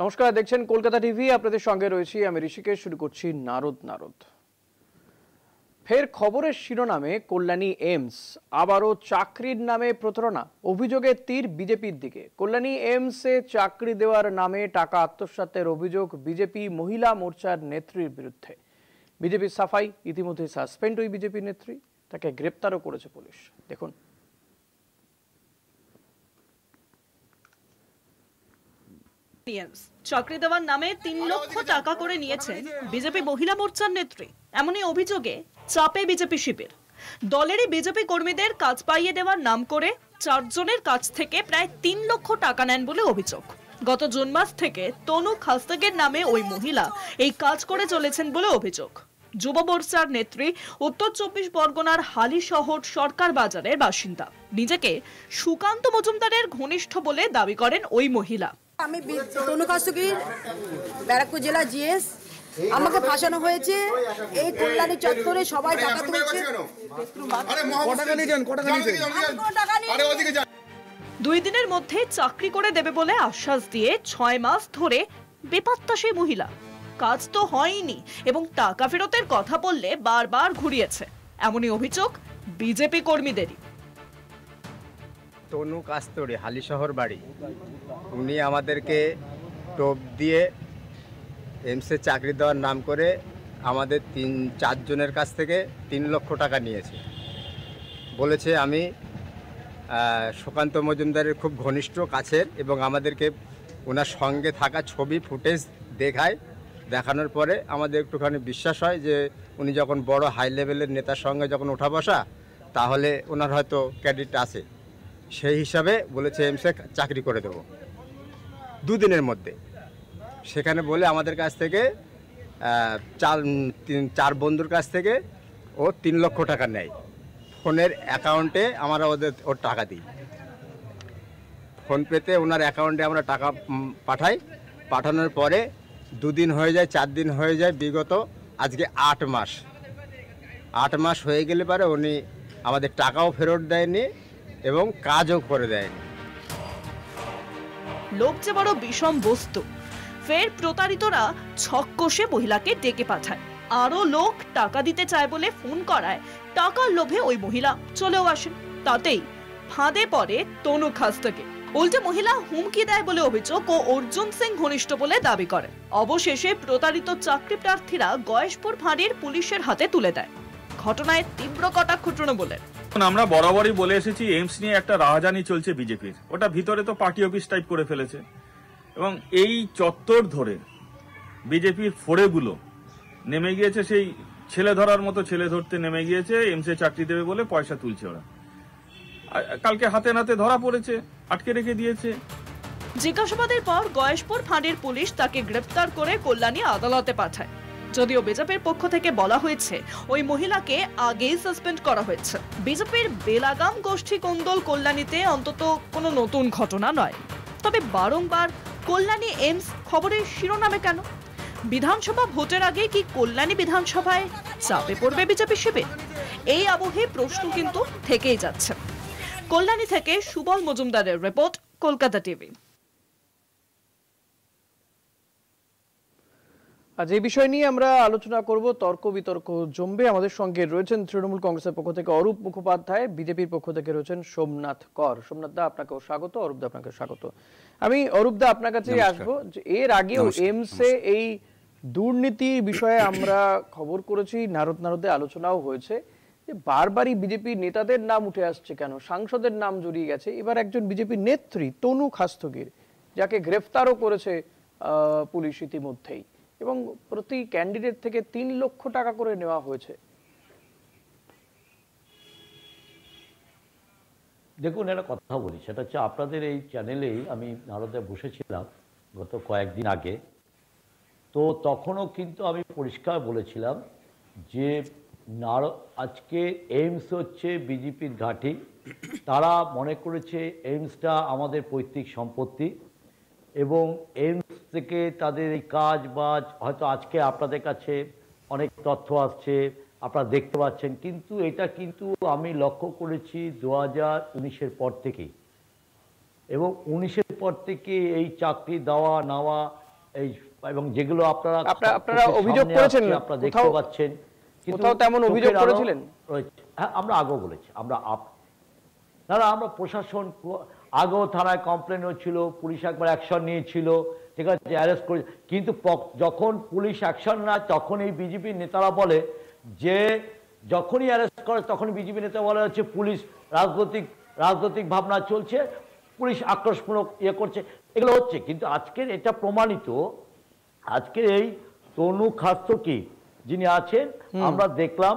নমস্কার, দেখছেন কলকাতা টিভি। আপনাদের সঙ্গে রয়েছি আমি ঋষিকেশ। শুরু করছি নারদ নারদ। ফের খবরের শিরোনামে কল্যাণী এইমস, আবারও চাকরির নামে প্রতারণা, অভিযোগের তীর বিজেপির দিকে। কল্যাণী এইমসে চাকরি দেওয়ার নামে টাকা আত্মসাতের অভিযোগ বিজেপি মহিলা মোর্চার নেত্রীর বিরুদ্ধে। বিজেপির সাফাই, ইতিমধ্যে সাসপেন্ড ওই বিজেপি নেত্রী, তাকে গ্রেপ্তারও করেছে পুলিশ। দেখুন। চাকরি দেওয়ার নামে ৩ লক্ষ টাকা করে নিয়েছেন বিজেপি মহিলা মোর্চার নেত্রী। এমনই অভিযোগে চাপে বিজেপি শিবির। দলেরই বিজেপি কর্মীদের কাজ পাইয়ে দেওয়ার নাম করে ৪ জনের কাছ থেকে প্রায় ৩ লক্ষ টাকা নেন বলে অভিযোগ। গত জুন মাস থেকে তনু খাস্তাগের নামে ওই মহিলা এই কাজ করে চলেছেন বলে অভিযোগ। যুব মোর্চার নেত্রী উত্তর ২৪ পরগনার হালিশহর সরকার বাজারের বাসিন্দা। নিজেকে সুকান্ত মজুমদারের ঘনিষ্ঠ বলে দাবি করেন ওই মহিলা। আমি তনু খাস্তাগির, ব্যারাকপুর জেলা জিএস। আমাকে ফাঁসানো হয়েছে এই কল্যাণী চত্বরে, সবাই টাকা তুলছে। ২ দিনের মধ্যে চাকরি করে দেবে বলে আশ্বাস দিয়ে ৬ মাস ধরে বেপাত্তা সেই মহিলা। কাজ তো হয়নি এবং টাকা ফেরতের কথা বললে বারবার ঘুরিয়েছে, এমনই অভিযোগ বিজেপি কর্মীদেরই। তনু কাস্তরি, হালিশহর বাড়ি। উনি আমাদেরকে টোপ দিয়ে এইমসে চাকরি দেওয়ার নাম করে আমাদের ৪ জনের কাছ থেকে ৩ লক্ষ টাকা নিয়েছে। বলেছে আমি সুকান্ত মজুমদারের খুব ঘনিষ্ঠ কাছের, এবং আমাদেরকে ওনার সঙ্গে থাকা ছবি ফুটেজ দেখানোর পরে আমাদের একটুখানি বিশ্বাস হয় যে উনি যখন বড় হাই লেভেলের নেতার সঙ্গে যখন ওঠা বসা, তাহলে ওনার হয়তো ক্রেডিট আছে। সেই হিসাবে বলেছে এইমসে চাকরি করে দেব 2 দিনের মধ্যে। সেখানে বলে আমাদের কাছ থেকে 4 বন্ধুর কাছ থেকে ও 3 লক্ষ টাকা নেয়। ফোনের অ্যাকাউন্টে আমরা ওর টাকা দিই। ফোনপেতে ওনার অ্যাকাউন্টে আমরা টাকা পাঠাই। পাঠানোর পরে 2 দিন হয়ে যায়, 4 দিন হয়ে যায়, বিগত আজকে 8 মাস। 8 মাস হয়ে গেলে পরে উনি আমাদের টাকাও ফেরত দেয়নি এবং কাজও করে দেয়নি। লোক যে বড় বিষম বস্তু। ফের প্রতারিতরা ছক কষে মহিলাকে ডেকে পাঠায়। আরো লোক টাকা দিতে চায় বলে ফোন করায় টাকার লোভে ওই মহিলা চলেও আসেন। তাতেই ফাঁদে পড়ে তনু খাস্তাগে। উল্টে মহিলা হুমকি দেয় বলে অভিযোগ ও অর্জুন সিং ঘনিষ্ঠ বলে দাবি করে। অবশেষে প্রতারিত চাকরি প্রার্থীরা গয়েশপুর ফাঁড়ির পুলিশের হাতে তুলে দেয়। ঘটনায় তীব্র কটাক্ষ তৃণমূলের। আমরা বরাবরই বলে এসেছি, এইমস নিয়ে একটা রাজধানী চলছে বিজেপির। ওটা ভিতরে তো পার্টি অফিস টাইপ করে ফেলেছে, এবং এই চত্বর ধরে বিজেপির ফোড়েগুলো নেমে গিয়েছে। সেই ছেলে ধরার মতো ছেলে ধরতে নেমে গিয়েছে। এইমসে চাকরি দেবে বলে পয়সা তুলছে ওরা। কালকে হাতে নাতে ধরা পড়েছে, আটকে রেখে দিয়েছে। জিজ্ঞাসাবাদের পর গয়েশপুর ফাঁড়ির পুলিশ তাকে গ্রেপ্তার করে কল্যাণী আদালতে পাঠায়। যদিও বিজেপির পক্ষ থেকে বলা হয়েছে ওই মহিলাকে আগেই সাসপেন্ড করা হয়েছে। বিজেপির বেলাগাম গোষ্ঠী কোন্দল কল্যাণীতে অন্তত কোনো নতুন ঘটনা নয়। তবে বারংবার কল্যাণী এইমস খবরের শিরোনামে কেন? বিধানসভা ভোটের আগে কি কল্যাণী বিধানসভায় চাপে পড়বে বিজেপি শিবির? এই আবহে প্রশ্ন কিন্তু থেকেই যাচ্ছে। কল্যাণী থেকে সুবল মজুমদারের রিপোর্ট, কলকাতা টিভি। আজ এই বিষয় নিয়ে আমরা আলোচনা করব, তর্ক বিতর্ক জমবে। আমাদের সঙ্গে রয়েছেন তৃণমূল কংগ্রেসের পক্ষ থেকে অরূপ মুখোপাধ্যায়, বিজেপির পক্ষ থেকে রয়েছেন সোমনাথ কর। সোমনাথ দা, আপনাকেও স্বাগত। অরূপ দা, আপনাকে স্বাগত। আমি অরূপ দা আপনার কাছে আসবো। এর আগেও এইমসে এই দুর্নীতি বিষয়ে আমরা খবর করেছি, নারদে আলোচনাও হয়েছে যে বারবারই বিজেপি নেতাদের নাম উঠে আসছে কেন, সাংসদের নাম জড়িয়ে গেছে। এবার একজন বিজেপি নেত্রী তনু খাস্তাগির, যাকে গ্রেফতারও করেছে পুলিশ ইতিমধ্যেই, এবং প্রতি ক্যান্ডিডেট থেকে 3 লক্ষ টাকা করে নেওয়া হয়েছে। দেখুন, একটা কথা বলি, সেটা হচ্ছে আপনাদের এই চ্যানেলেই আমি নারদে বসেছিলাম গত কয়েকদিন আগে। তো তখনও কিন্তু আমি পরিষ্কার বলেছিলাম যে আজকে এইমস হচ্ছে বিজেপির ঘাঁটি। তারা মনে করেছে এইমসটা আমাদের পৈতৃক সম্পত্তি, এবং এইমস থেকে তাদের এই কাজ বাজ হয়তো আজকে আপনাদের কাছে অনেক তথ্য আসছে, আপনারা দেখতে পাচ্ছেন, কিন্তু এটা কিন্তু আমি লক্ষ্য করেছি 2019-এর পর থেকেই। এবং 19-এর পর থেকে এই চাকরি দেওয়া নেওয়া এই এবং যেগুলো আপনারা অভিযোগ করেছেন, আপনারা দেখতে পাচ্ছেন, কোথাও তেমন অভিযোগ করেছিলেন? হ্যাঁ, আমরা আগেও বলেছি, আমরা প্রশাসন আগেও থানায় কমপ্লেন হচ্ছিল, পুলিশ একবার অ্যাকশন নিয়েছিল, ঠিক আছে, অ্যারেস্ট করে, কিন্তু যখন পুলিশ অ্যাকশন নেয় তখন এই বিজেপি নেতারা বলে যে যখনই অ্যারেস্ট করে তখন বিজেপি নেতা বলা হচ্ছে পুলিশ রাজনৈতিক ভাবনা চলছে, পুলিশ আক্রোশমূলক করছে, এগুলো হচ্ছে। কিন্তু আজকের এটা প্রমাণিত, আজকের এই তনু খাস্তকি যিনি আছেন, আমরা দেখলাম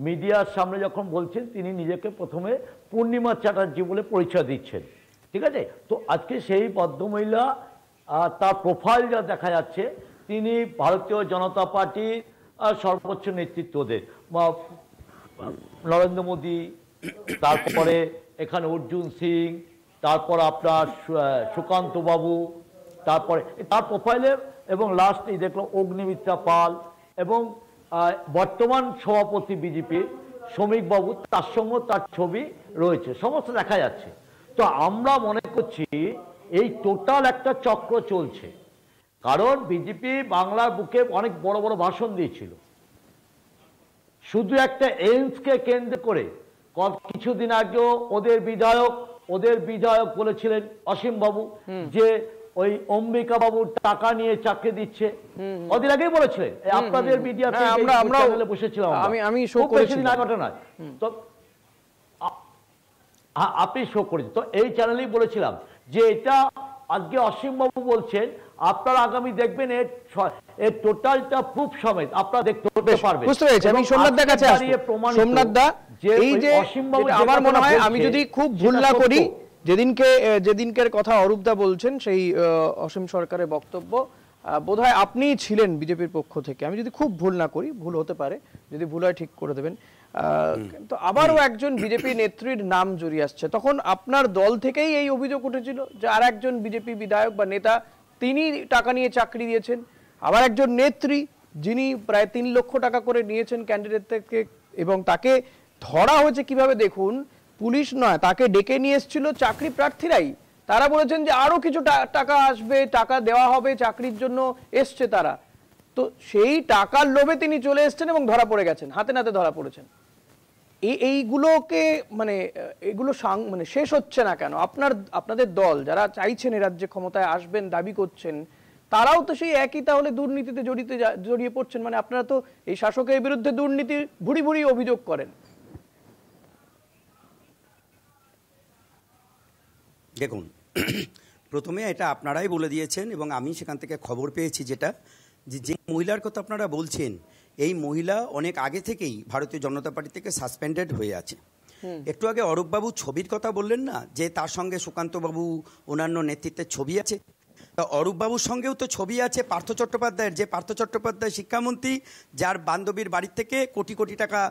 মিডিয়ার সামনে যখন বলছেন তিনি নিজেকে প্রথমে পূর্ণিমা চ্যাটার্জি বলে পরিচয় দিচ্ছেন, ঠিক আছে। তো আজকে সেই ভদ্রমহিলা, তার প্রোফাইল যা দেখা যাচ্ছে, তিনি ভারতীয় জনতা পার্টির সর্বোচ্চ নেতৃত্বদের, নরেন্দ্র মোদী, তারপরে এখানে অর্জুন সিং, তারপর আপনার সুকান্ত বাবু, তারপরে তার প্রোফাইলে, এবং লাস্টেই দেখলো অগ্নিমিত্রা পাল, এবং বর্তমান সভাপতি বিজেপির শ্রমিক বাবু, তার সঙ্গে তার ছবি রয়েছে, সমস্ত দেখা যাচ্ছে। তো আমরা মনে করছি এই টোটাল একটা চক্র চলছে, কারণ বিজেপি বাংলার বুকে অনেক বড় বড় ভাষণ দিয়েছিল, শুধু একটা এইমসকে কেন্দ্র করে। কিছুদিন আগেও ওদের বিধায়ক বলেছিলেন অসীম বাবু যে ওই অম্বিকা বাবুর টাকা নিয়ে চাকরি দিচ্ছে, ওদের আগেই বলেছিলেন, আপনাদের মিডিয়াতে আমরা বসেছিলাম, আমি শো করেছি না ঘটনা, তো আপনি শো করেছেন, তো এই চ্যানেলেই বলেছিলাম যে এটা আজকে অসীম বাবু বলছেন, আপনারা আগামী দেখবেন এর টোটালটা প্রুফ সমেত আপনারা দেখতে পারবেন। বুঝতে পেরেছি, আমি সোমনাথদার কাছে আসবো। সোমনাথদা, এই যে আমার মনে হয় আমি যদি খুব ভুল না করি, যেদিনকের কথা অরূপদা বলছেন, সেই অসীম সরকারের বক্তব্য বোধহয় আপনিই ছিলেন বিজেপির পক্ষ থেকে, আমি যদি খুব ভুল না করি, ভুল হতে পারে, যদি ভুল হয় ঠিক করে দেবেন। তো আবারও একজন বিজেপি নেত্রীর নাম জড়িয়ে আসছে, তখন আপনার দল থেকেই এই অভিযোগ উঠেছিল যে আর একজন বিজেপি বিধায়ক বা নেতা তিনি টাকা নিয়ে চাকরি দিয়েছেন, আবার একজন নেত্রী যিনি প্রায় 3 লক্ষ টাকা করে নিয়েছেন ক্যান্ডিডেট থেকে, এবং তাকে ধরা হয়েছে কিভাবে দেখুন, পুলিশ নয়, তাকে ডেকে নিয়ে এসেছিল চাকরি প্রার্থীরাই, তারা বলেছেন যে আরো কিছু টাকা আসবে, টাকা দেওয়া হবে, চাকরির জন্য এসছে তারা। তো সেই টাকার লোভে তিনি চলে এসেছেন এবং ধরা পড়ে গেছেন, হাতে নাতে ধরা পড়েছেন। এইগুলোকে মানে এগুলো মানে শেষ হচ্ছে না কেন? আপনাদের দল যারা চাইছেন এ রাজ্যে ক্ষমতায় আসবেন, দাবি করছেন, তারাও তো সেই একই তাহলে দুর্নীতিতে জড়িয়ে পড়ছেন। মানে আপনারা তো এই শাসকের বিরুদ্ধে দুর্নীতি ভুরি ভুরি অভিযোগ করেন। দেখুন, প্রথমে এটা আপনারাই বলে দিয়েছেন এবং আমি সেখান থেকে খবর পেয়েছি, যেটা যে মহিলার কথা আপনারা বলছেন, এই মহিলা অনেক আগে থেকেই ভারতীয় জনতা পার্টি থেকে সাসপেন্ডেড হয়ে আছে। একটু আগে অরূপবাবু ছবির কথা বললেন না, যে তার সঙ্গে সুকান্তবাবু অন্যান্য নেতৃত্বের ছবি আছে, অরূপবাবুর সঙ্গেও তো ছবি আছে পার্থ চট্টোপাধ্যায়ের, যে পার্থ চট্টোপাধ্যায় শিক্ষামন্ত্রী, যার বান্ধবীর বাড়ির থেকে কোটি কোটি টাকা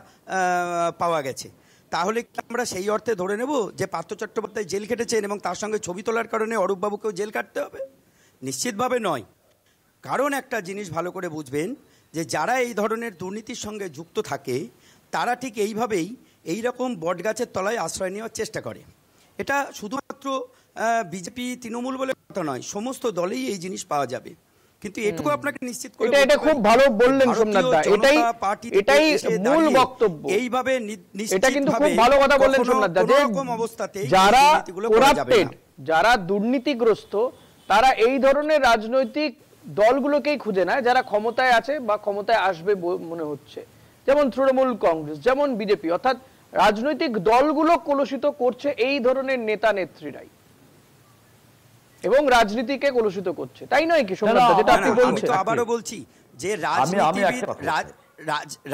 পাওয়া গেছে। তাহলে কি আমরা সেই অর্থে ধরে নেব যে পার্থ চট্টোপাধ্যায় জেল খেটেছেন এবং তার সঙ্গে ছবি তোলার কারণে অরূপবাবুকেও জেল কাটতে হবে? নিশ্চিতভাবে নয়। কারণ একটা জিনিস ভালো করে বুঝবেন, যে যারা এই ধরনের দুর্নীতির সঙ্গে যুক্ত থাকে তারা ঠিক এইভাবেই এই রকম বটগাছের তলায় আশ্রয় নেওয়ার চেষ্টা করে। এটা শুধুমাত্র বিজেপি তৃণমূল বলে কথা নয়, সমস্ত দলেই এই জিনিস পাওয়া যাবে। কিন্তু এটুকু আপনাকে নিশ্চিত করে, এটা খুব ভালো বললেন সোমনাথদা, এটাই মূল বক্তব্য। এইভাবে এটা কিন্তু খুব ভালো কথা বললেন সোমনাথদা, যে যারা করাপ্টেড, যারা দুর্নীতিগ্রস্ত, তারা এই ধরনের রাজনৈতিক দলগুলোকেই খুঁজে নেয় যারা ক্ষমতায় আছে বা ক্ষমতায় আসবে মনে হচ্ছে, যেমন তৃণমূল কংগ্রেস, যেমন বিজেপি, অর্থাৎ রাজনৈতিক দলগুলো কলুষিত করছে এই ধরনের নেতা নেত্রীরাই, এবং রাজনীতিকে কলুষিত করছে, তাই নয় কি সোমনাথদা, যেটা আপনি বলছেন? আবারও বলছি যে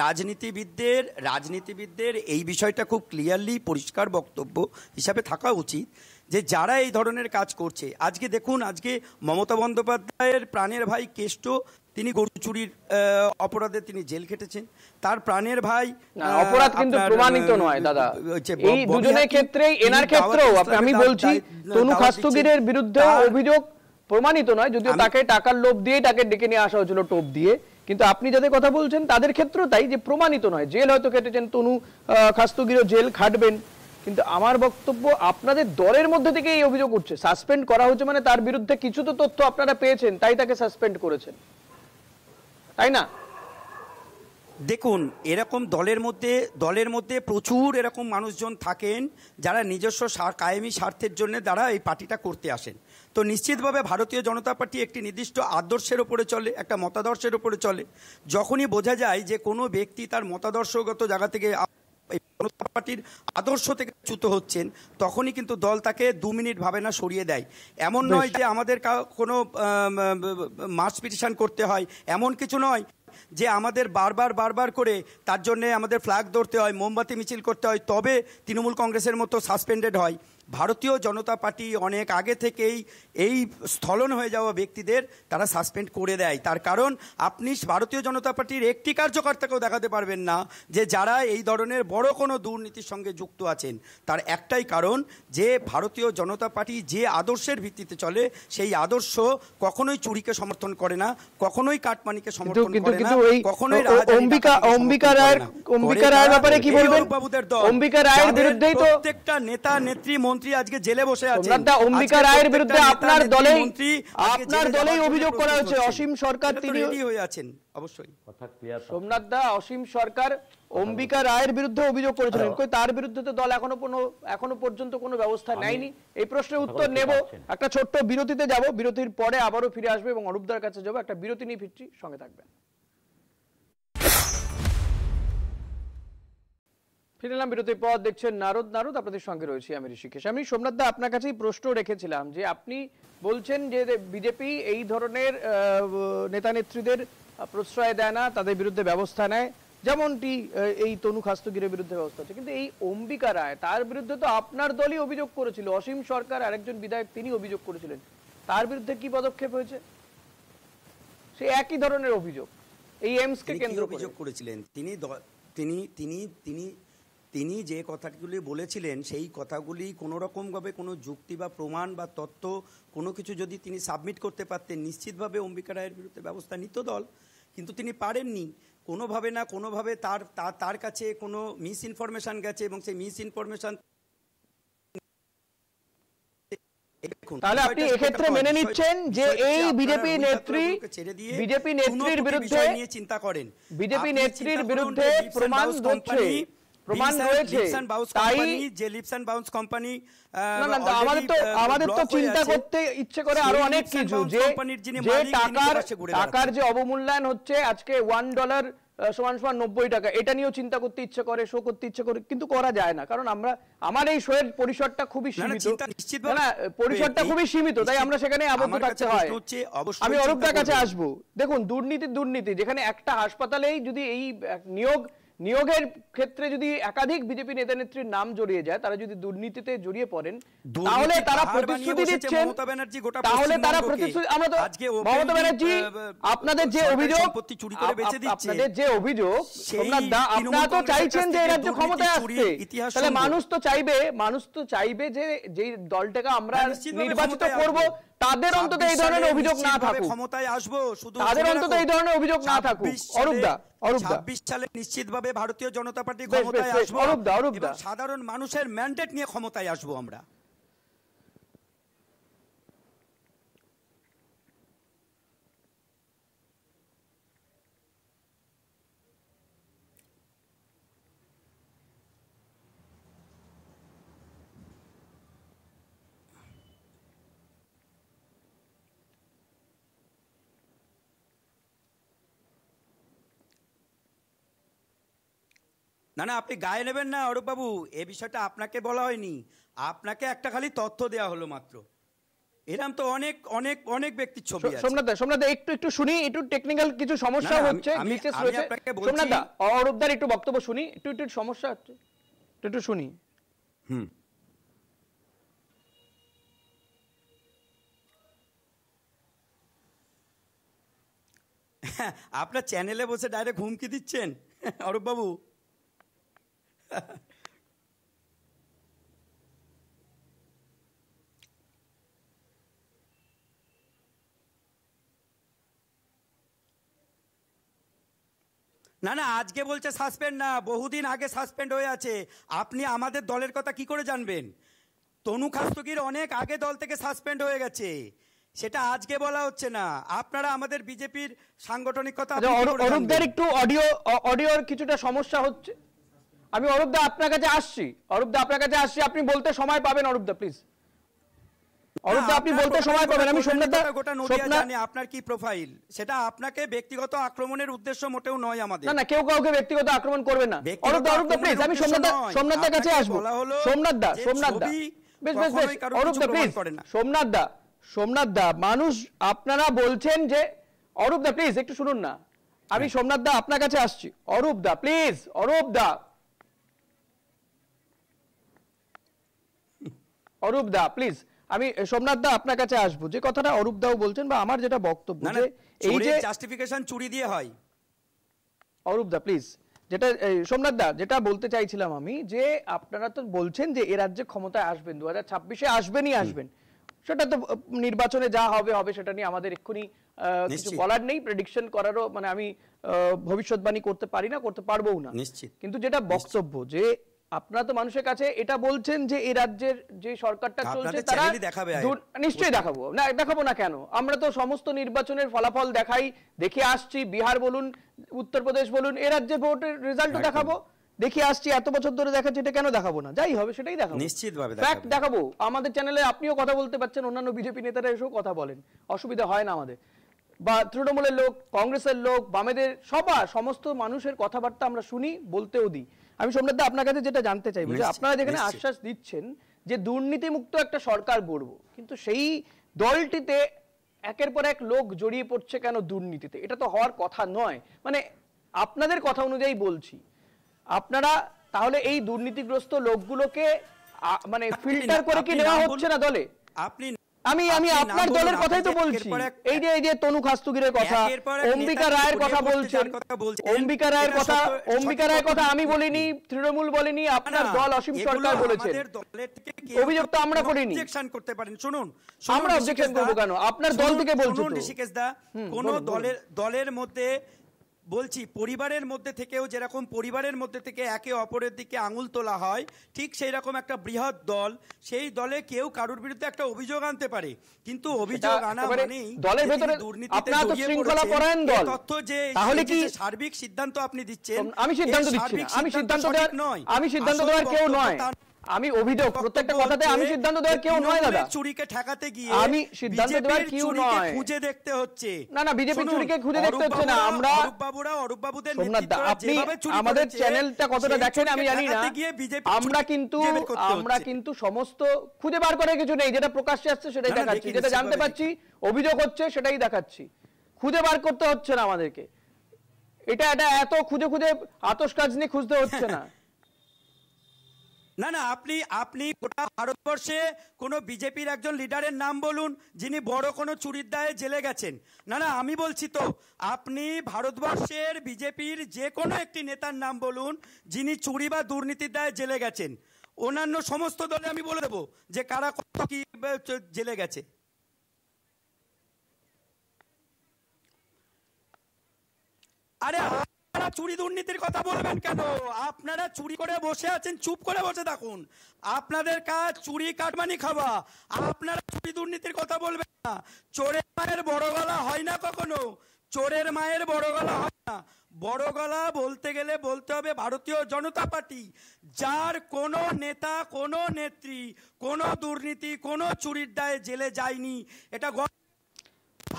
রাজনীতিবিদদের এই বিষয়টা খুব ক্লিয়ারলি পরিষ্কার বক্তব্য হিসাবে থাকা উচিত, যে যারা এই ধরনের কাজ করছে। আজকে দেখুন, আজকে মমতা বন্দ্যোপাধ্যায়ের প্রাণের ভাই কেষ্ট, তিনি গরু চুরির অপরাধে তিনি জেল খেটেছেন। তার প্রাণের ভাই, অপরাধ কিন্তু প্রমাণিত নয় দাদা, এই দুজনের ক্ষেত্রেই, এনার ক্ষেত্রেও আমি বলছি, তনু খাস্তগিরের বিরুদ্ধে অভিযোগ প্রমাণিত নয়, যদিও তাকে টাকার লোভ দিয়ে তাকে ডেকে নিয়ে আসা হয়েছিল টোপ দিয়ে, কিন্তু আপনি যাদের কথা বলছেন তাদের ক্ষেত্রেও তাই, যে প্রমাণিত নয়। জেল হয়তো কেটেছেন, তনু খাস্তগিরও জেল খাটবেন, কিন্তু আমার বক্তব্য, আপনাদের দলের মধ্যে থেকে এই অভিযোগ উঠছে, সাসপেন্ড করা হচ্ছে মানে তার বিরুদ্ধে কিছু তো তথ্য আপনারা পেয়েছেন, তাই তাকে সাসপেন্ড করেছেন, তাই না? দেখুন, এরকম দলের মধ্যে প্রচুর এরকম মানুষজন থাকেন যারা নিজস্ব কায়েমি স্বার্থের জন্য তারা এই পার্টিটা করতে আসেন। তো নিশ্চিতভাবে ভারতীয় জনতা পার্টি একটি নির্দিষ্ট আদর্শের ওপরে চলে, একটা মতাদর্শের ওপরে চলে। যখনই বোঝা যায় যে কোনো ব্যক্তি তার মতাদর্শগত জায়গা থেকে জনতা পার্টির আদর্শ থেকে চ্যুত হচ্ছেন, তখনই কিন্তু দল তাকে 2 মিনিট ভাবে না সরিয়ে দেয়। এমন নয় যে আমাদের কোনো মাস পিটিশন করতে হয়, এমন কিছু নয় যে আমাদের বারবার করে তার জন্য আমাদের ফ্ল্যাগ ধরতে হয়, মোমবাতি মিছিল করতে হয়, তবে তৃণমূল কংগ্রেসের মতো সাসপেন্ডেড হয়। ভারতীয় জনতা পার্টি অনেক আগে থেকেই এই স্থলন হয়ে যাওয়া ব্যক্তিদের তারা সাসপেন্ড করে দেয়। তার কারণ আপনি ভারতীয় জনতা পার্টির একটি কার্যকর্তাকেও দেখাতে পারবেন না যে যারা এই ধরনের বড় কোনো দুর্নীতির সঙ্গে যুক্ত আছেন। তার একটাই কারণ যে ভারতীয় জনতা পার্টি যে আদর্শের ভিত্তিতে চলে, সেই আদর্শ কখনোই চুরিকে সমর্থন করে না, কখনোই কাটমানিকে সমর্থন করে না, কখনোই অম্বিকা রায়ের ব্যাপারে কি বলবেন? অম্বিকা রায়ের বিরুদ্ধেই তো প্রত্যেকটা নেতা নেত্রী মন্ত্রী আজকে জেলে বসে আছেন। অম্বিকা রায়ের বিরুদ্ধে আপনার দলেই অভিযোগ করা হয়েছে। অসীম সরকার তিনি রেডি হয়ে আছেন, অবশ্যই কথা ক্লিয়ার। সোমনাথ দা, অসীম সরকার অম্বিকা রায়ের বিরুদ্ধে অভিযোগ করেছিলেন, কই তার বিরুদ্ধে তো দল এখনো পর্যন্ত কোনো ব্যবস্থা নেয়নি। এই প্রশ্নের উত্তর নেব, একটা ছোট্ট বিরতিতে যাব, বিরতির পরে আবারও ফিরে আসবে এবং অরূপদার কাছে যাব। একটা বিরতি নিয়ে ফিরছি, সঙ্গে থাকবেন। ফিরে এলাম বিরতির পর, দেখছেন নারদ, আপনাদের সঙ্গে রয়েছি আমি ঋষিকেশ। আমি সোমনাথ দা আপনার কাছেই প্রশ্ন রেখেছিলাম যে আপনি বলছেন যে বিজেপি এই ধরনের নেতা নেত্রীদের প্রশ্রয় দেয় না, তাদের বিরুদ্ধে ব্যবস্থা নেয়, যেমনটি এই তনু খাস্তগিরের বিরুদ্ধে ব্যবস্থা আছে। কিন্তু এই অম্বিকা রায়, তার বিরুদ্ধে তো আপনার দলই অভিযোগ করেছিল, অসীম সরকার আরেকজন বিধায়ক তিনি অভিযোগ করেছিলেন, তার বিরুদ্ধে কি পদক্ষেপ হয়েছে? সে একই ধরনের অভিযোগ, এই এইমস কে কেন্দ্র করে অভিযোগ করেছিলেন। তিনি যে কথাগুলি বলেছিলেন, সেই কথাগুলি কোনো রকমভাবে কোনো যুক্তি বা প্রমাণ বা তথ্য কোনো কিছু যদি তিনি সাবমিট করতে পারতেন, নিশ্চিতভাবে অম্বিকা রায়ের বিরুদ্ধে ব্যবস্থা নিত দল। কিন্তু তিনি পারেননি। কোনোভাবে না কোনোভাবে তার কাছে কোনো মিস ইনফরমেশান গেছে এবং সেই মিস ইনফরমেশান। তাহলে আপনি এক্ষেত্রে মেনে নিচ্ছেন যে এই বিজেপি নেত্রীর বিরুদ্ধে চিন্তা করেন, বিজেপি নেত্রীর বিরুদ্ধে প্রমাণ রয়েছে, তাই যে লিপস এন্ড বাউন্স কোম্পানি, আমাদের তো চিন্তা করতে ইচ্ছে করে আরো অনেক কিছু, যে টাকার যে অবমূল্যায়ন হচ্ছে, আজকে $1 = 90 টাকা, এটা নিয়েও চিন্তা করতে ইচ্ছে করে, শো করতে ইচ্ছে করে, কিন্তু করা যায় না, কারণ আমার এই শোয়ের পরিসরটা খুবই সীমিত, তাই আমরা সেখানে আবদ্ধ থাকতে হয়। আমি অরূপদার কাছে আসবো। দেখুন, দুর্নীতি, যেখানে একটা হাসপাতালেই যদি এই নিয়োগের ক্ষেত্রে যদি একাধিক বিজেপি নেতা নেত্রীর নাম জড়িয়ে যায়, তারা যদি দুর্নীতিতে জড়িয়ে পড়েন, তাহলে তারা প্রতিশ্রুতি দিচ্ছেন, মমতা ব্যানার্জি আপনাদের যে অভিযোগ, আপনারা তো চাইছেন যে এই রাজ্য ক্ষমতায় আসছে, তাহলে মানুষ তো চাইবে যে যেই দলটাকে আমরা নির্বাচিত করব, তাদের অন্তত এই ধরনের অভিযোগ না থাকুক, ক্ষমতায় আসবো, শুধু তাদের অন্তত এই ধরনের অভিযোগ না থাকুক। অরূপদা, 26 সালে নিশ্চিতভাবে ভারতীয় জনতা পার্টি ক্ষমতায় আসবো, এবং সাধারণ মানুষের ম্যান্ডেট নিয়ে ক্ষমতায় আসবো আমরা। না, আপনি গায়ে নেবেন না অরূপবাবু, এই বিষয়টা আপনাকে বলা হয়নি, আপনাকে একটা খালি তথ্য দেওয়া হলো মাত্র। এরকম তো অনেক অনেক অনেক ব্যক্তির ছবি আছে। সোমনাথ দা একটু শুনি, একটু টেকনিক্যাল কিছু সমস্যা হচ্ছে, সোমনাথ দা অরূপদার একটু বক্তব্য শুনি, একটু সমস্যা হচ্ছে, একটু শুনি। আপনার চ্যানেলে বসে ডাইরেক্ট হুমকি দিচ্ছেন অরূপবাবু? না না, আজকে বলছে সাসপেন্ড না, বহুদিন আগে সাসপেন্ড হয়ে আছে। আপনি আমাদের দলের কথা কি করে জানবেন? তনু খাস্তগির অনেক আগে দল থেকে সাসপেন্ড হয়ে গেছে, সেটা আজকে বলা হচ্ছে না। আপনারা আমাদের বিজেপির সাংগঠনিক কথা অরূপদার একটু অডিওর কিছুটা সমস্যা হচ্ছে। আমি অরূপদা আপনার কাছে আসছি, আপনি বলতে সময় পাবেন। অরূপদা প্লিজ, অরূপদা আপনি বলতে সময় পাবেন। আমি সোমনাথ, গোটা নদিয়া জানে আপনার কি প্রোফাইল, সেটা আপনাকে ব্যক্তিগত আক্রমণের উদ্দেশ্য মোটেও নয় আমাদের। না, কেউ কাউকে ব্যক্তিগত আক্রমণ করবে না। অরূপদা প্লিজ, আমি সোমনাথদার কাছে আসবো। সোমনাথদা অরূপদা প্লিজ, সোমনাথদা মানুষ আপনারা বলছেন যে, অরূপদা প্লিজ একটু শুনুন না, আমি সোমনাথদা আপনার কাছে আসছি। অরূপদা প্লিজ, অরূপদা প্লিজ, আমি সোমনাথদা আপনার কাছে আসবো। যে কথাটা অরূপদাও বলছেন বা আমার যেটা বক্তব্য, যে এই যে জাস্টিফিকেশন চুরি দিয়ে হয়। অরূপদা প্লিজ, যেটা সোমনাথদা যেটা বলতে চাইছিলাম আমি, যে আপনারা তো বলছেন যে এ রাজ্যে ক্ষমতায় আসবেন 2026-এ, আসবেন। সেটা তো নির্বাচনে যা হবে সেটা নিয়ে আমাদের এক্ষুনি কিছু বলার নেই, প্রেডিকশন করারও মানে আমি ভবিষ্যৎবাণী করতে পারি না, করতে পারবোও না নিশ্চিত। কিন্তু যেটা বক্তব্য, যে আপনারা তো মানুষের কাছে এটা বলছেন যে এই রাজ্যের যে সরকারটা চলছে তারা নিশ্চয়ই দেখাবো না কেন? আমরা তো সমস্ত নির্বাচনের ফলাফল দেখে আসছি। বিহার বলুন, উত্তরপ্রদেশ বলুন, এ রাজ্যে ভোটের রেজাল্ট দেখাবো, দেখে আসছি, এত বছর ধরে দেখাচ্ছি, এটা কেন দেখাবো না? যাই হবে সেটাই দেখাবো, নিশ্চিতভাবে ফ্যাক্ট দেখাবো। আমাদের চ্যানেলে আপনিও কথা বলতে পারছেন, অন্যান্য বিজেপি নেতারা এসেও কথা বলেন, অসুবিধা হয় না আমাদের। বা তৃণমূলের লোক, কংগ্রেসের লোক, বামেদের সমস্ত মানুষের কথাবার্তা আমরা শুনি, বলতেও দিই। আমি সোমনাথদা আপনার কাছে যেটা জানতে চাইবো, যে আপনারা যেখানে আশ্বাস দিচ্ছেন যে দুর্নীতিমুক্ত একটা সরকার গড়ব, কিন্তু সেই দলটিতে একের পর এক লোক জড়িয়ে পড়ছে কেন দুর্নীতিতে? এটা তো হওয়ার কথা নয়। মানে আপনাদের কথা অনুযায়ী বলছি, আপনারা তাহলে এই দুর্নীতিগ্রস্ত লোকগুলোকে মানে ফিল্টার করে কি নেওয়া হচ্ছে না দলে? আমি আপনার দলের কথাই তো বলছি। এই যে তনু খাস্তগিরের কথা, অম্বিকা রায়ের কথা বলছেন, অম্বিকা রায়ের কথা আমি বলিনি, তৃণমূল বলেনি, আপনার দল অসীম সরকার বলেছেন। অভিযোগ তো আমরা করিনি। শুনুন, আমরা অবজেকশন করবো কেন? আপনার দল থেকে বলছি তো। ঋষিকেশদা, কোন দলের মধ্যে বলছি, পরিবারের মধ্যে থেকেও যেরকম পরিবারের মধ্যে থেকে একে অপরের দিকে আঙুল তোলা হয়, ঠিক সেই রকম একটা বৃহৎ দল, সেই দলে কেউ কারোর বিরুদ্ধে একটা অভিযোগ আনতে পারে, কিন্তু অভিযোগ আনা মানেই দলের ভেতরে আপনারা তো শৃঙ্খলা পরায়ণ দল। তথ্য যে তাহলে কি সার্বিক সিদ্ধান্ত আপনি দিচ্ছেন? আমি সিদ্ধান্ত দিচ্ছি না, আমি সিদ্ধান্ত দেওয়ার কেউ নয়। আমি অভিযোগ, প্রত্যেকটা কথাতে আমি সিদ্ধান্ত দেওয়ার কেউ নয় দাদা। চুরিকে ঠেকাতে গিয়ে আমি সিদ্ধান্ত দেওয়ার কেউ নয়, খুঁজে দেখতে হচ্ছে। না বিজেপি চুরিকে খুঁজে দেখতে হচ্ছে না। আমরা অরূপ বাবুদের সোমনাথদা, আপনি আমাদের চ্যানেলটা কতটা দেখেন আমি জানি না। আমরা কিন্তু সমস্ত খুঁজে বার করার কিছু নেই, যেটা প্রকাশ্যে আসছে সেটাই দেখাচ্ছি, যেটা জানতে পারছি অভিযোগ হচ্ছে সেটাই দেখাচ্ছি। খুঁজে বার করতে হচ্ছে না আমাদেরকে, এটা এত খুঁজে আতশ কাজ নিয়ে খুঁজতে হচ্ছে না। না আপনি গোটা ভারতবর্ষে কোনো বিজেপির একজন লিডারের নাম বলুন যিনি বড় কোনো চুরির দায়ে জেলে গেছেন। না আমি বলছি তো, আপনি ভারতবর্ষের বিজেপির যে কোনো একটি নেতার নাম বলুন যিনি চুরি বা দুর্নীতির দায়ে জেলে গেছেন। অন্যান্য সমস্ত দলে আমি বলে দেবো যে কারা কত কি জেলে গেছে। আরে আপনারা চুরি দুর্নীতির কথা বলবেন কেন? আপনারা চুরি করে বসে আছেন, চুপ করে বসে থাকুন। আপনাদের কাজ চুরি কাটমানি খাওয়া, আপনারা চুরি দুর্নীতির কথা বলবেন না। চোরের মায়ের বড় গলা হয় না কখনো, চোরের মায়ের বড় গলা হয় না। বড় গলা বলতে গেলে বলতে হবে ভারতীয় জনতা পার্টি, যার কোনো নেতা, কোনো নেত্রী, কোনো দুর্নীতি, কোনো চুরির দায়ে জেলে যায়নি। এটা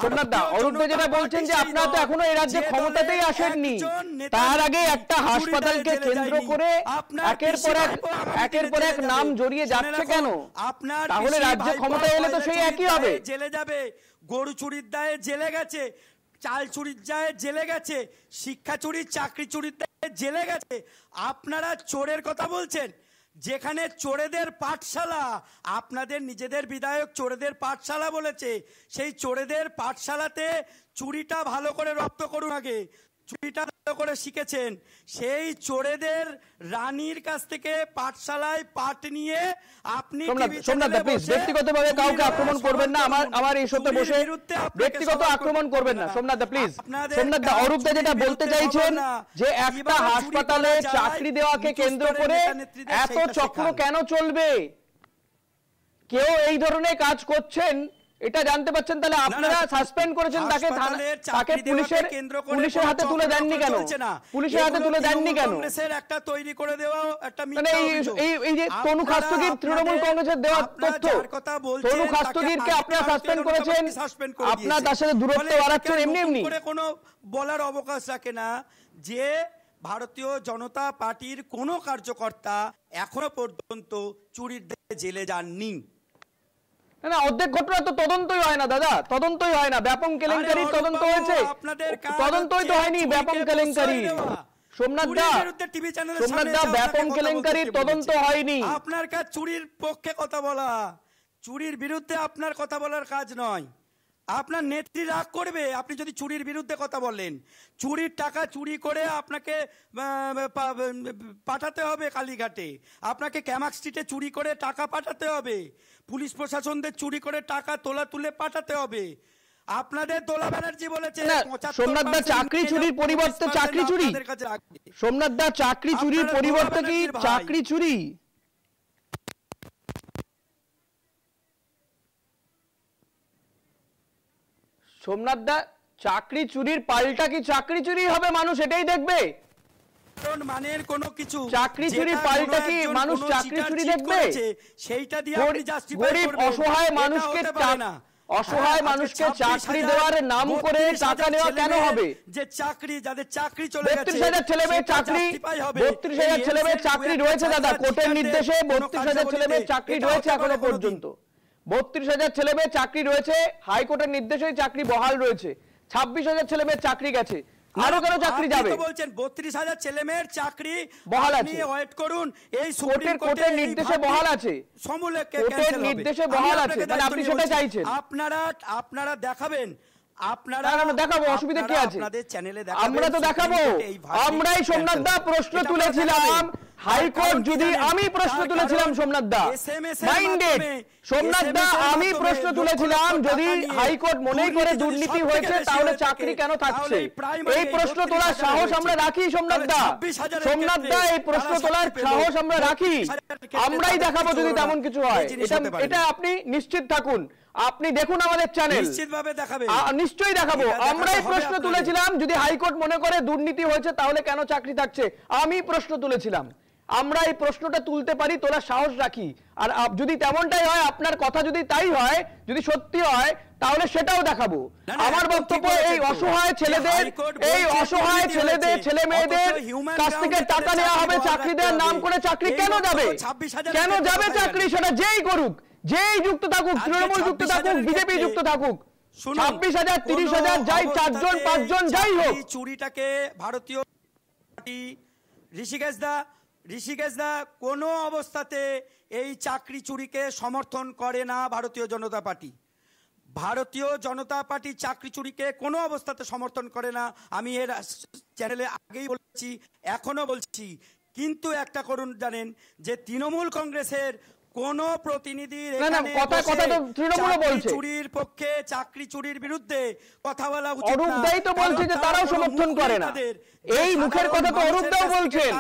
সোমনাথদা, অরূপদা যেটা বলছেন যে আপনারা তো এখনো এই রাজ্যে ক্ষমতাতেই আসেননি, তার আগে একটা হাসপাতালকে কেন্দ্র করে একের পর এক নাম জড়িয়ে যাচ্ছে কেন? তাহলে রাজ্যে ক্ষমতা এলে তো সেই একই হবে। জেলে যাবে, গরু চুরির দায়ে জেলে গেছে, চাল চুরির দায়ে জেলে গেছে, শিক্ষা চুরির, চাকরি চুরির দায়ে জেলে গেছে। আপনারা চোরের কথা বলছেন, যেখানে চোরেদের পাঠশালা, আপনাদের নিজেদের বিধায়ক চোরেদের পাঠশালা বলেছে, সেই চোরেদের পাঠশালাতে চুরিটা ভালো করে রপ্ত করুন আগে, চুরিটা করে শিখেছেন, সেই চোরেদের রানীর কাছ থেকে পাঠশালায় পাঠ নিয়ে আপনি সোমনাথ প্লিজ ব্যক্তিগতভাবে কাউকে আক্রমণ করবেন না, আমার এই শোতে বসে ব্যক্তিগত আক্রমণ করবেন না। সোমনাথ প্লিজ, সোমনাথ অরূপ দা যেটা বলতে চাইছেন যে একটা হাসপাতালে চাকরি দেওয়াকে কেন্দ্র করে এত চক্র কেন চলবে, কেউ এই ধরনের কাজ করছেন এটা জানতে পাচ্ছেন, তাহলে আপনারা সাসপেন্ড করেছেন তাকে, তাকে পুলিশের হাতে তুলে দেননি কেন? পুলিশের হাতে তুলে দেননি কেন? একটা তৈরি করে দেওয়া একটা মানে এই যে তনু খাস্তগির তৃণমূল কংগ্রেসের দেওয়া তথ্য, তনু খাস্তগিরকে আপনারা সাসপেন্ড করেছেন, আপনারা তার সাথে দূরত্ব বাড়াচ্ছেন এমনি এমনি, কোনো বলার অবকাশ রাখে না যে ভারতীয় জনতা পার্টির কোনো কার্যকর্তা এখনো পর্যন্ত চুরির জেলে যাননি। না, অর্ধেক ঘটনা তো তদন্তই হয় না দাদা, তদন্তই হয় না। ব্যাপক কেলেঙ্কারির তদন্ত হয়েছে, তদন্তই তো হয়নি ব্যাপক কেলেঙ্কারি। সোমনাথ দা, ব্যাপক কেলেঙ্কারির তদন্ত হয়নি। আপনার কাজ চুরির পক্ষে কথা বলা, চুরির বিরুদ্ধে আপনার কথা বলার কাজ নয়। আপনার নেত্রী রাগ করবে আপনি যদি চুরির বিরুদ্ধে কথা বলেন। চুরির টাকা চুরি করে আপনাকে পাঠাতে হবে কালীঘাটে, আপনাকে ক্যামাক স্ট্রিটে চুরি করে টাকা পাঠাতে হবে, পুলিশ প্রশাসনদের চুরি করে টাকা তুলে পাঠাতে হবে। আপনাদের দোলা ব্যানার্জি বলেছে সোমনাথ দা চাকরি চুরির পরিবর্তে চাকরি চুরি, সোমনাথ দা চাকরি চুরির পরিবর্তে কি চাকরি চুরি? সোমনাথ দা চাকরি চুরির পাল্টা কি চাকরি চুরি হবে, মানুষ এটাই দেখবে। মানের কোনো কিছু চাকরি চুরি পাল্টা কি মানুষ চাকরি চুরি দেখবে? সেইটা দিয়ে আপনি জাস্টিফাই গরিব করবেন, অসহায় মানুষকে অসহায় মানুষকে চাকরি দেওয়ার নাম করে টাকা নেওয়া কেন হবে? যে চাকরি যাদের চাকরি চলে গেছে 32,000 ছেলেমেয়ের চাকরি, 32,000 ছেলেমেয়ের চাকরি রয়েছে দাদা, কোর্টের নির্দেশে 32,000 ছেলেমেয়ের চাকরি রয়েছে এখনো পর্যন্ত, 32,000 ছেলেমেয়ের চাকরি রয়েছে, হাইকোর্টের নির্দেশে চাকরি বহাল রয়েছে, 26,000 ছেলেমেয়ের চাকরি গেছে, আরো কেন চাকরি যাবে? বলছেন 32,000 ছেলেমেয়ের চাকরি বহাল আছে, ওয়েট করুন, এই কোর্টের নির্দেশে বহাল আছে, কোর্টের নির্দেশে বহাল আছে, মানে আপনি সেটা চাইছেন? আপনারা দেখাবেন, আপনারা দেখাবো, অসুবিধা কি আছে? আমরা তো দেখাবো, আমরাই সোমনাথ দা প্রশ্ন তুলেছিলাম হাইকোর্ট যদি, আমি প্রশ্ন তুলেছিলাম সোমনাথ দা, মাইন্ডেড সোমনাথ দা, আমি প্রশ্ন তুলেছিলাম যদি হাইকোর্ট মনে করে দুর্নীতি হয়েছে তাহলে চাকরি কেন থাকছে? এই প্রশ্ন তোলার সাহস আমরা রাখি সোমনাথ দা, সোমনাথ দা এই প্রশ্ন তোলার সাহস আমরা রাখি, আমরাই দেখাবো যদি তেমন কিছু হয়, এটা আপনি নিশ্চিত থাকুন। আপনি দেখুন আমাদের চ্যানেল, নিশ্চিতভাবে দেখাবে, নিশ্চয়ই দেখাবো। আমরাই প্রশ্ন তুলেছিলাম যদি হাইকোর্ট মনে করে দুর্নীতি হয়েছে তাহলে কেন চাকরি থাকছে, আমি প্রশ্ন তুলেছিলাম, আমরা এই প্রশ্নটা তুলতে পারি, তোলার সাহস রাখি। আর যদি তেমনটাই হয়, আপনার কথা যদি তাই হয়, যদি সত্যি হয় তাহলে সেটাও দেখাবো। আমার বক্তব্য এই অসহায় ছেলেদের, এই অসহায় ছেলেদের ছেলে মেয়েদের কাছ থেকে টাকা নেওয়া হবে চাকরি দেওয়ার নাম করে, চাকরি কেন যাবে? কেন যাবে চাকরি? সেটা যেই করুক, যেই যুক্ত থাকুক, তৃণমূল যুক্ত থাকুক, বিজেপি যুক্ত থাকুক, 26,000 30,000 যাই, 4জন 5জন যাই হোক, চুরিটাকে ভারতীয় ঋষিকেশ দা কোনো অবস্থাতে এই চাকরি চুরিকে সমর্থন করে না ভারতীয় জনতা পার্টি। ভারতীয় জনতা পার্টি চাকরি চুরিকে কোনো অবস্থাতে সমর্থন করে না, আমি এর চ্যানেলে আগেই বলেছি, এখনো বলছি। কিন্তু একটা করুন জানেন যে তৃণমূল কংগ্রেসের কোন প্রতিনিধি চুরির পক্ষে, চাকরি চুরির বিরুদ্ধে কথা বলা উচিত না। অরূপ দাই তো বলছে যে তারাও সমর্থন করে না, এই মুখের কথা তো অরূপ দাও বলছেন,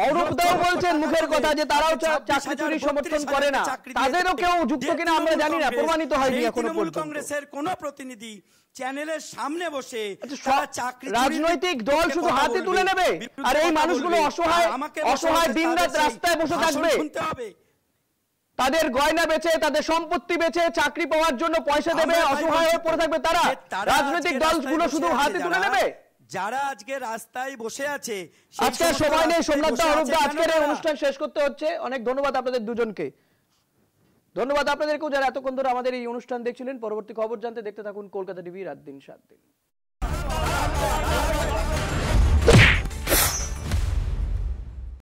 অরূপ দাও বলছেন মুখের কথা যে তারাও চাকরি চুরি সমর্থন করে না, তাদেরও কেউ যুক্ত কিনা আমরা জানি না, প্রমাণিত হয়নি এখনো পর্যন্ত। কংগ্রেসের কোন প্রতিনিধি চ্যানেলের সামনে বসে রাজনৈতিক দল শুধু হাতে তুলে নেবে, আর এই মানুষগুলো অসহায় অসহায় দিনরাত রাস্তায় বসে থাকবে, তাদের গয়না বেচে, তাদের সম্পত্তি বেচে চাকরি পাওয়ার জন্য পয়সা দেবে, অসহায় হয়ে পড়ে থাকবে তারা, রাজনৈতিক দলগুলো শুধু হাতে তুলে নেবে। যারা আজকে রাস্তায় বসে আছে, আজকে সময় নেই সোমনাথ দা, অরূপ দা, আজকের এই অনুষ্ঠান শেষ করতে হচ্ছে। অনেক ধন্যবাদ আপনাদের দুজনকে, ধন্যবাদ আপনাদেরকেও যারা এতক্ষণ ধরে আমাদের এই অনুষ্ঠান দেখছিলেন। পরবর্তী খবর জানতে দেখতে থাকুন কলকাতা টিভি রাত দিন 7 দিন।